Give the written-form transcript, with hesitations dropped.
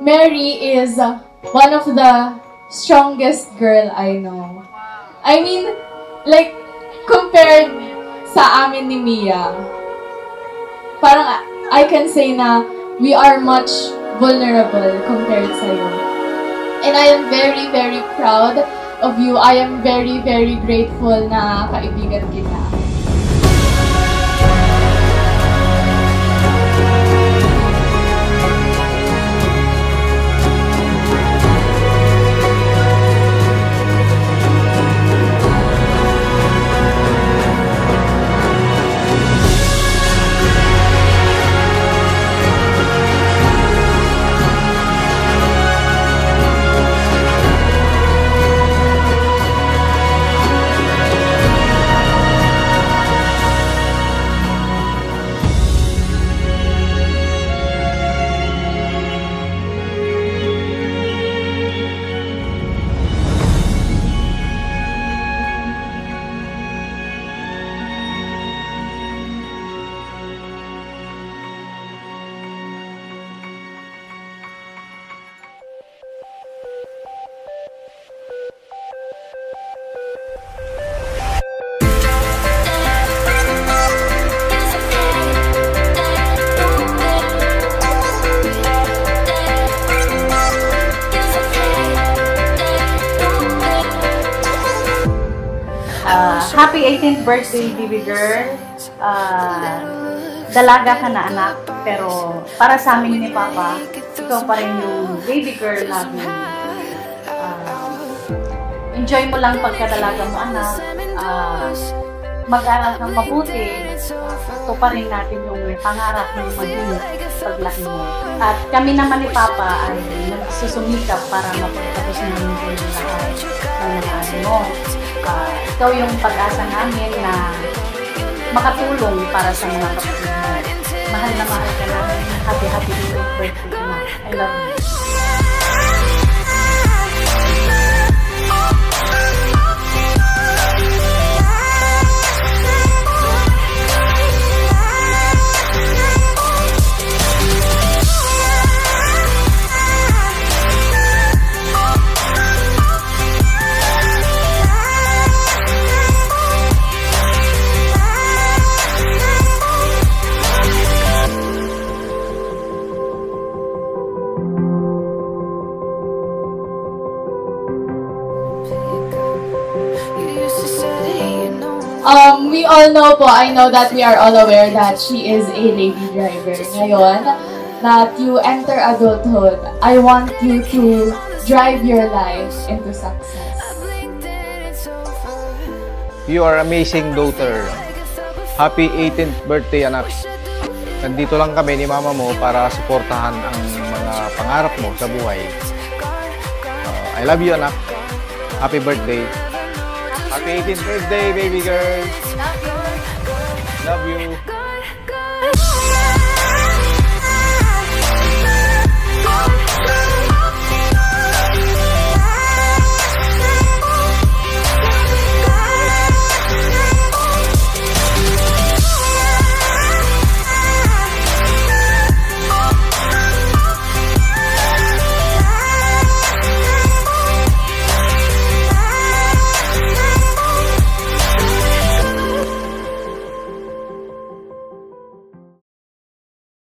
Mary is one of the strongest girl I know. I mean, like, compared sa amin ni Mia, parang I can say na we are much vulnerable compared sa'yo. And I am very, very proud of you. I am very, very grateful na kaibigan kita. Happy 18th birthday, baby girl. Dalaga ka na, anak. Pero para sa amin ni Papa, ikaw pa rin yung baby girl namin. Enjoy mo lang pagkadalaga mo, anak. Mag-aral kang mabuti. Ito pa rin natin yung pangarap ng maging paglaki mo. At kami naman ni Papa ay nagsusumikap para mapagtapos namin yung lahat ng mga ano mo. Ikaw yung pag-asa namin na makatulong para sa mga kapatid mo. Mahal na mahal ka namin. Happy, happy birthday, anak. I love you. We all know po, I know that we are all aware that she is a lady driver. Ngayon, that you enter adulthood, I want you to drive your life into success. You are amazing daughter. Happy 18th birthday, anak. Nandito lang kami ni mama mo para suportahan ang mga pangarap mo sa buhay. I love you, anak. Happy birthday. Happy 18th birthday, baby girl. Love you. Love you.